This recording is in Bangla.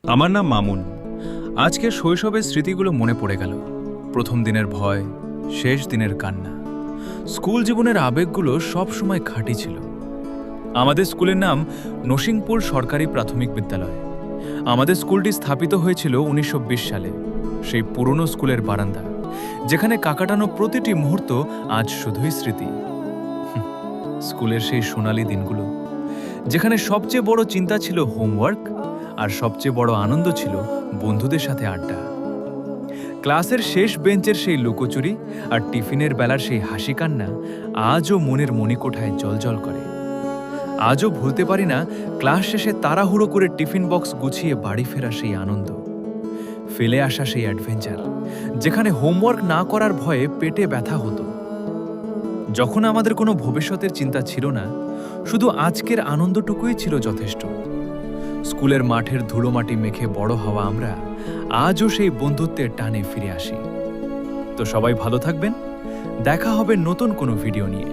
আমার নাম মামুন। আজকে শৈশবের স্মৃতিগুলো মনে পড়ে গেল। প্রথম দিনের ভয়, শেষ দিনের কান্না, স্কুল জীবনের আবেগগুলো সব সময় খাঁটি ছিল। আমাদের স্কুলের নাম নসিংপুর সরকারি প্রাথমিক বিদ্যালয়। আমাদের স্কুলটি স্থাপিত হয়েছিল 1920 সালে। সেই পুরনো স্কুলের বারান্দা, যেখানে কাটানো প্রতিটি মুহূর্ত আজ শুধুই স্মৃতি। স্কুলের সেই সোনালি দিনগুলো, যেখানে সবচেয়ে বড় চিন্তা ছিল হোমওয়ার্ক আর সবচেয়ে বড় আনন্দ ছিল বন্ধুদের সাথে আড্ডা। ক্লাসের শেষ বেঞ্চের সেই লুকোচুরি আর টিফিনের বেলার সেই হাসি কান্না আজও মনের মণিকোঠায় জ্বলজ্বল করে। আজও ভুলতে পারি না ক্লাস শেষে তাড়াহুড়ো করে টিফিন বক্স গুছিয়ে বাড়ি ফেরা সেই আনন্দ, ফেলে আসা সেই অ্যাডভেঞ্চার, যেখানে হোমওয়ার্ক না করার ভয়ে পেটে ব্যথা হতো। যখন আমাদের কোনো ভবিষ্যতের চিন্তা ছিল না, শুধু আজকের আনন্দটুকুই ছিল যথেষ্ট। স্কুলের মাঠের ধুলোমাটি মেখে বড় হওয়া আমরা আজও সেই বন্ধুত্বের টানে ফিরে আসি। তো সবাই ভালো থাকবেন। দেখা হবে নতুন কোনো ভিডিও নিয়ে।